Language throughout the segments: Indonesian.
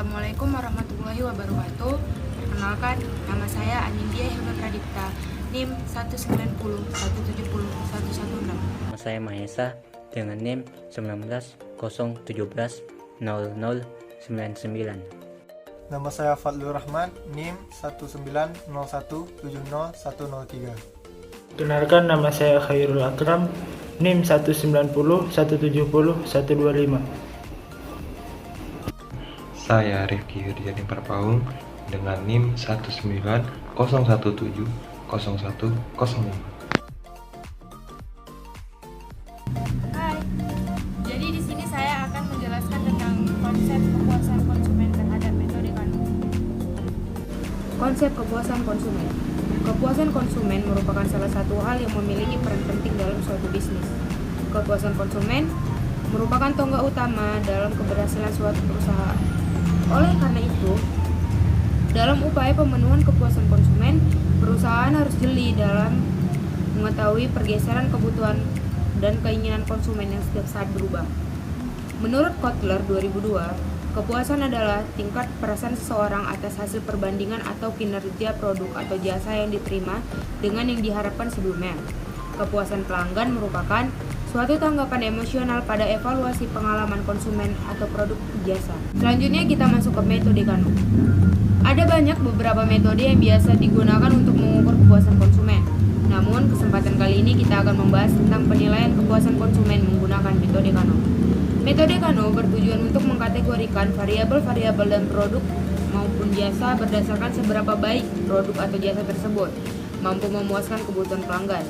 Assalamualaikum warahmatullahi wabarakatuh. Perkenalkan, nama saya Anindya Helma Pradipta, NIM 190170116. Nama saya Mahesa dengan NIM 190170099. Nama saya Fadlur Rahman, NIM 190170103. Kenalkan, nama saya Khairul Akram, NIM 190170125. Saya Rifki Yudhiyadi Parpaung dengan NIM 190170105. Hai, jadi di sini saya akan menjelaskan tentang konsep kepuasan konsumen terhadap metode Kano. Konsep kepuasan konsumen. Kepuasan konsumen merupakan salah satu hal yang memiliki peran penting dalam suatu bisnis. Kepuasan konsumen merupakan tonggak utama dalam keberhasilan suatu perusahaan. Oleh karena itu, dalam upaya pemenuhan kepuasan konsumen, perusahaan harus jeli dalam mengetahui pergeseran kebutuhan dan keinginan konsumen yang setiap saat berubah. Menurut Kotler 2002, kepuasan adalah tingkat perasaan seseorang atas hasil perbandingan atau kinerja produk atau jasa yang diterima dengan yang diharapkan sebelumnya. Kepuasan pelanggan merupakan suatu tanggapan emosional pada evaluasi pengalaman konsumen atau produk jasa. Selanjutnya kita masuk ke metode Kano. Ada banyak beberapa metode yang biasa digunakan untuk mengukur kepuasan konsumen. Namun, kesempatan kali ini kita akan membahas tentang penilaian kepuasan konsumen menggunakan metode Kano. Metode Kano bertujuan untuk mengkategorikan variabel-variabel dan produk maupun jasa berdasarkan seberapa baik produk atau jasa tersebut mampu memuaskan kebutuhan pelanggan.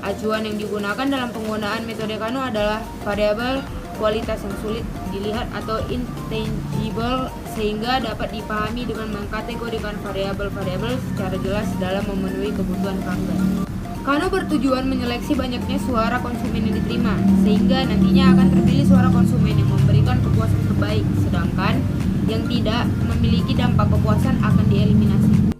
Acuan yang digunakan dalam penggunaan metode Kano adalah variabel kualitas yang sulit dilihat atau intangible, sehingga dapat dipahami dengan mengkategorikan variabel-variabel secara jelas dalam memenuhi kebutuhan pelanggan. Kano bertujuan menyeleksi banyaknya suara konsumen yang diterima, sehingga nantinya akan terpilih suara konsumen yang memberikan kepuasan terbaik, sedangkan yang tidak memiliki dampak kepuasan akan dieliminasi.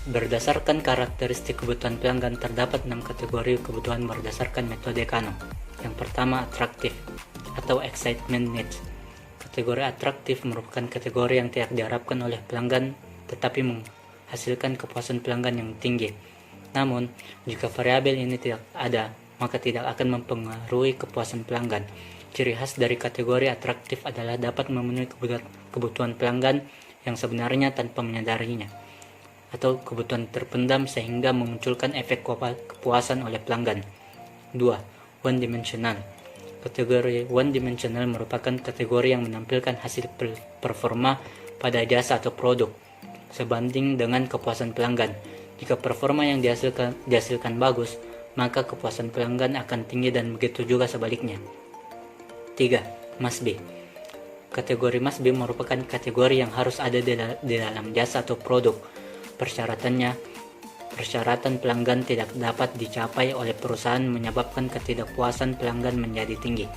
Berdasarkan karakteristik kebutuhan pelanggan, terdapat 6 kategori kebutuhan berdasarkan metode Kano. Yang pertama, atraktif atau excitement needs. Kategori atraktif merupakan kategori yang tidak diharapkan oleh pelanggan tetapi menghasilkan kepuasan pelanggan yang tinggi. Namun, jika variabel ini tidak ada, maka tidak akan mempengaruhi kepuasan pelanggan. Ciri khas dari kategori atraktif adalah dapat memenuhi kebutuhan pelanggan yang sebenarnya tanpa menyadarinya, atau kebutuhan terpendam sehingga memunculkan efek kepuasan oleh pelanggan. 2. One dimensional. Kategori one dimensional merupakan kategori yang menampilkan hasil performa pada jasa atau produk sebanding dengan kepuasan pelanggan. Jika performa yang dihasilkan bagus, maka kepuasan pelanggan akan tinggi dan begitu juga sebaliknya. 3. Must be. Kategori must be merupakan kategori yang harus ada di dalam jasa atau produk. Persyaratan pelanggan tidak dapat dicapai oleh perusahaan menyebabkan ketidakpuasan pelanggan menjadi tinggi.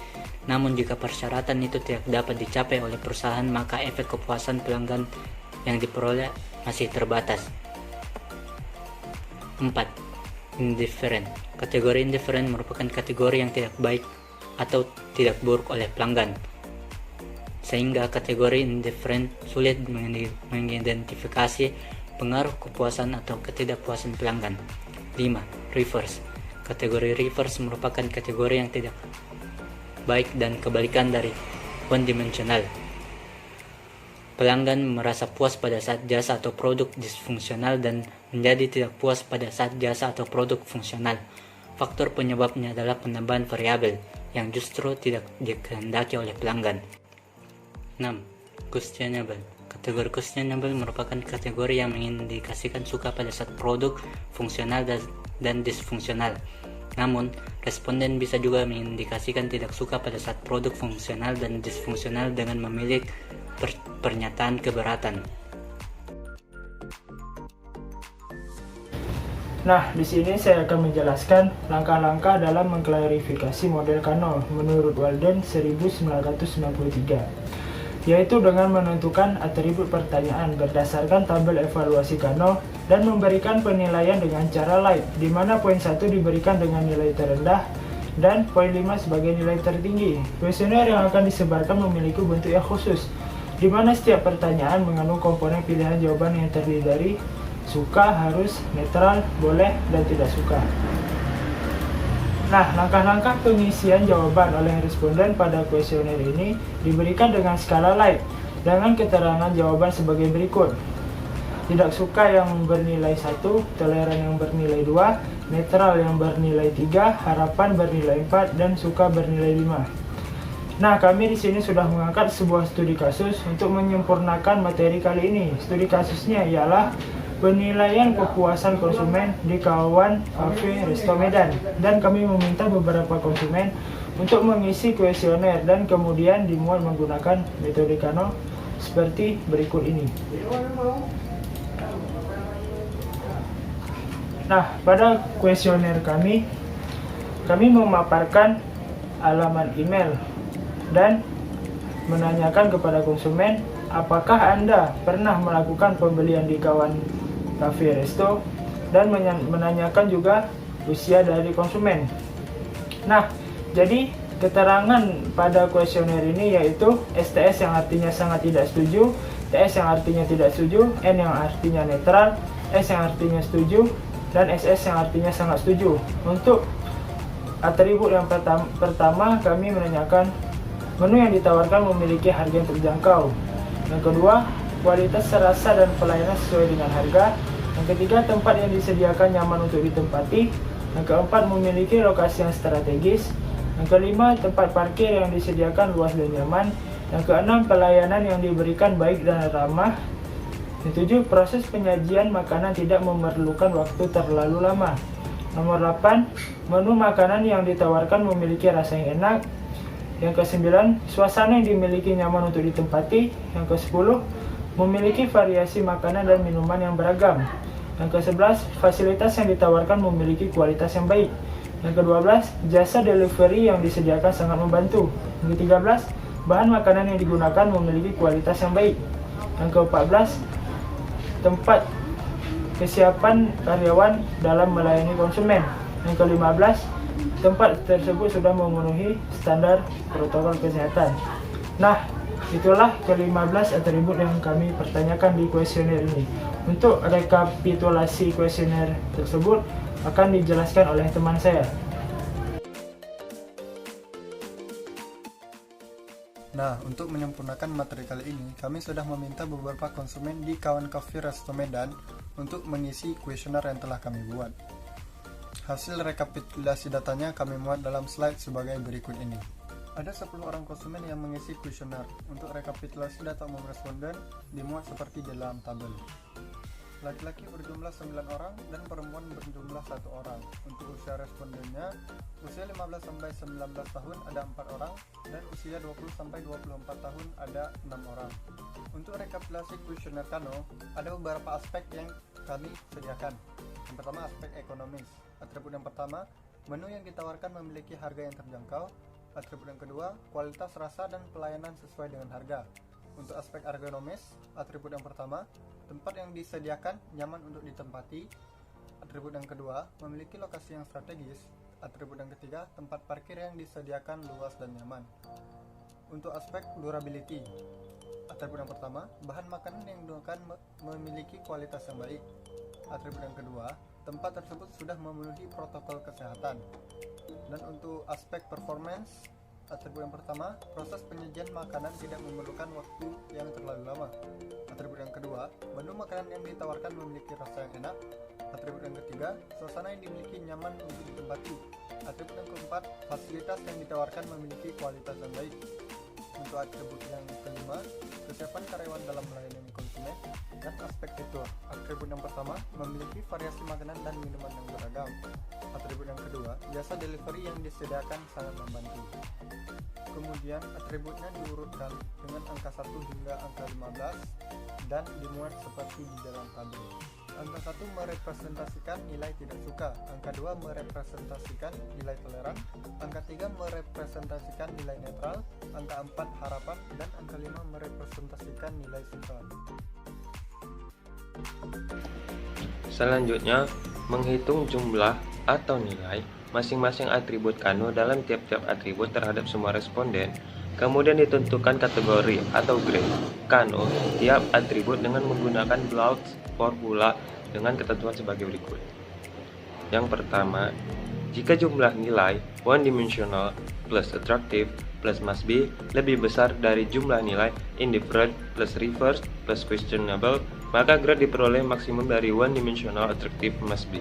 Namun jika persyaratan itu tidak dapat dicapai oleh perusahaan, maka efek kepuasan pelanggan yang diperoleh masih terbatas. 4. Indifferent. Kategori indifferent merupakan kategori yang tidak baik atau tidak buruk oleh pelanggan, sehingga kategori indifferent sulit mengidentifikasi pengaruh kepuasan atau ketidakpuasan pelanggan. 5. Reverse. Kategori reverse merupakan kategori yang tidak baik dan kebalikan dari one dimensional. Pelanggan merasa puas pada saat jasa atau produk disfungsional dan menjadi tidak puas pada saat jasa atau produk fungsional. Faktor penyebabnya adalah penambahan variabel yang justru tidak dikehendaki oleh pelanggan. 6. Questionable. Kategori questionable merupakan kategori yang mengindikasikan suka pada saat produk fungsional dan disfungsional. Namun, responden bisa juga mengindikasikan tidak suka pada saat produk fungsional dan disfungsional dengan memilih pernyataan keberatan. Nah, di sini saya akan menjelaskan langkah-langkah dalam mengklarifikasi model Kano menurut Walden 1993. Yaitu dengan menentukan atribut pertanyaan berdasarkan tabel evaluasi Kano dan memberikan penilaian dengan cara light, di mana poin 1 diberikan dengan nilai terendah dan poin 5 sebagai nilai tertinggi. Kuesioner yang akan disebarkan memiliki bentuk yang khusus, di mana setiap pertanyaan mengandung komponen pilihan jawaban yang terdiri dari suka, harus, netral, boleh, dan tidak suka. Nah, langkah-langkah pengisian jawaban oleh responden pada kuesioner ini diberikan dengan skala light, dengan keterangan jawaban sebagai berikut. Tidak suka yang bernilai 1, toleran yang bernilai 2, netral yang bernilai 3, harapan bernilai 4, dan suka bernilai 5. Nah, kami di sini sudah mengangkat sebuah studi kasus untuk menyempurnakan materi kali ini. Studi kasusnya ialah penilaian kepuasan konsumen di kawan kafe Resto Medan, dan kami meminta beberapa konsumen untuk mengisi kuesioner dan kemudian dimuat menggunakan metode Kano seperti berikut ini. Nah, pada kuesioner kami memaparkan alamat email dan menanyakan kepada konsumen apakah Anda pernah melakukan pembelian di kawan kafe resto, dan menanyakan juga usia dari konsumen. Nah, jadi keterangan pada kuesioner ini yaitu STS yang artinya sangat tidak setuju, TS yang artinya tidak setuju, N yang artinya netral, S yang artinya setuju, dan SS yang artinya sangat setuju. Untuk atribut yang pertama kami menanyakan menu yang ditawarkan memiliki harga yang terjangkau. Yang kedua, kualitas rasa dan pelayanan sesuai dengan harga. Yang ketiga, tempat yang disediakan nyaman untuk ditempati. Yang keempat, memiliki lokasi yang strategis. Yang kelima, tempat parkir yang disediakan luas dan nyaman. Yang keenam, pelayanan yang diberikan baik dan ramah. Yang tujuh, proses penyajian makanan tidak memerlukan waktu terlalu lama. Nomor 8, menu makanan yang ditawarkan memiliki rasa yang enak. Yang ke-9, suasana yang dimiliki nyaman untuk ditempati. Yang ke-10, memiliki variasi makanan dan minuman yang beragam. Yang ke-11, fasilitas yang ditawarkan memiliki kualitas yang baik. Yang ke-12, jasa delivery yang disediakan sangat membantu. Yang ke-13, bahan makanan yang digunakan memiliki kualitas yang baik. Yang ke-14, tempat kesiapan karyawan dalam melayani konsumen. Yang ke-15, tempat tersebut sudah memenuhi standar protokol kesehatan. Nah, itulah ke-15 atribut yang kami pertanyakan di kuesioner ini. Untuk rekapitulasi kuesioner tersebut akan dijelaskan oleh teman saya. Nah, untuk menyempurnakan materi kali ini, kami sudah meminta beberapa konsumen di kawan kafe Resto Medan untuk mengisi kuesioner yang telah kami buat. Hasil rekapitulasi datanya kami muat dalam slide sebagai berikut ini. Ada 10 orang konsumen yang mengisi kuesioner. Untuk rekapitulasi data umum responden dimuat seperti di dalam tabel. Laki-laki berjumlah 9 orang dan perempuan berjumlah 1 orang. Untuk usia respondennya, usia 15 sampai 19 tahun ada 4 orang dan usia 20 sampai 24 tahun ada 6 orang. Untuk rekapitulasi kuesioner Kano, ada beberapa aspek yang kami sediakan. Yang pertama, aspek ekonomis. Atribut yang pertama, menu yang ditawarkan memiliki harga yang terjangkau. Atribut yang kedua, kualitas rasa dan pelayanan sesuai dengan harga. Untuk aspek ergonomis, atribut yang pertama, tempat yang disediakan nyaman untuk ditempati. Atribut yang kedua, memiliki lokasi yang strategis. Atribut yang ketiga, tempat parkir yang disediakan luas dan nyaman. Untuk aspek durability, atribut yang pertama, bahan makanan yang digunakan memiliki kualitas yang baik. Atribut yang kedua, tempat tersebut sudah memenuhi protokol kesehatan. Dan untuk aspek performance, atribut yang pertama, proses penyajian makanan tidak memerlukan waktu yang terlalu lama. Atribut yang kedua, menu makanan yang ditawarkan memiliki rasa yang enak. Atribut yang ketiga, suasana yang dimiliki nyaman untuk ditempati. Atribut yang keempat, fasilitas yang ditawarkan memiliki kualitas yang baik. Untuk atribut yang kelima, kesiapan karyawan dalam melayani konsumen. Dan aspek fitur, atribut yang pertama, memiliki variasi makanan dan minuman yang beragam. Atribut yang kedua, jasa delivery yang disediakan sangat membantu. Kemudian atributnya diurutkan dengan angka 1 hingga angka 15 dan dimuat seperti di dalam tabel. Angka 1 merepresentasikan nilai tidak suka, angka 2 merepresentasikan nilai toleran, angka 3 merepresentasikan nilai netral, angka 4 harapan, dan angka 5 merepresentasikan nilai suka. Selanjutnya, menghitung jumlah atau nilai masing-masing atribut Kano dalam tiap-tiap atribut terhadap semua responden, kemudian ditentukan kategori atau grade Kano tiap atribut dengan menggunakan Bloch's formula dengan ketentuan sebagai berikut. Yang pertama, jika jumlah nilai one-dimensional plus attractive plus must be lebih besar dari jumlah nilai indifferent plus reverse plus questionable, maka grade diperoleh maksimum dari one-dimensional attractive must be.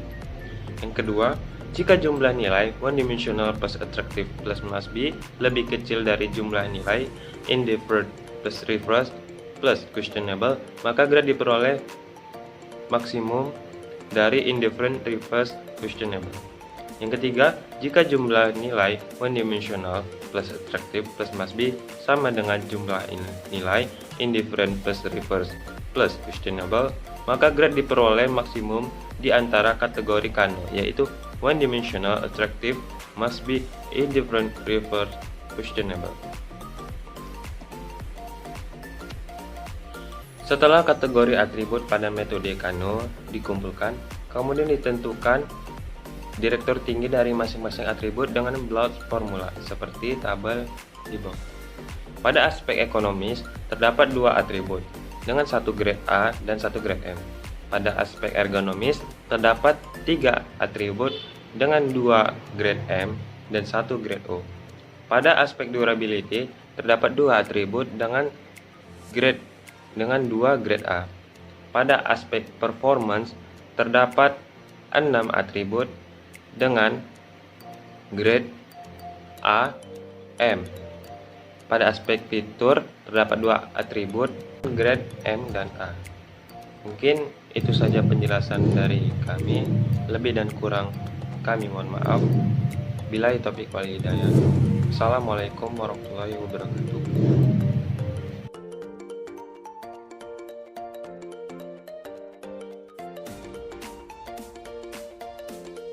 Yang kedua, jika jumlah nilai one-dimensional plus attractive plus must be lebih kecil dari jumlah nilai indifferent plus reverse plus questionable, maka grade diperoleh maksimum dari indifferent reverse questionable. Yang ketiga, jika jumlah nilai one-dimensional plus attractive plus must be sama dengan jumlah nilai indifferent plus reverse plus questionable, maka grade diperoleh maksimum di antara kategori Kano, yaitu one-dimensional attractive must be indifferent reverse questionable. Setelah kategori atribut pada metode Kano dikumpulkan, kemudian ditentukan direktur tinggi dari masing-masing atribut dengan Bloch's formula, seperti tabel di bawah. Pada aspek ekonomis, terdapat dua atribut, dengan satu grade A dan satu grade M. Pada aspek ergonomis, terdapat tiga atribut dengan dua grade M dan satu grade O. Pada aspek durability, terdapat dua atribut dengan dua grade A. Pada aspek performance, terdapat 6 atribut dengan grade A, M. Pada aspek fitur, terdapat dua atribut grade M dan A. Mungkin itu saja penjelasan dari kami. Lebih dan kurang kami mohon maaf. Billahi taufiq wal hidayah. Assalamualaikum warahmatullahi wabarakatuh.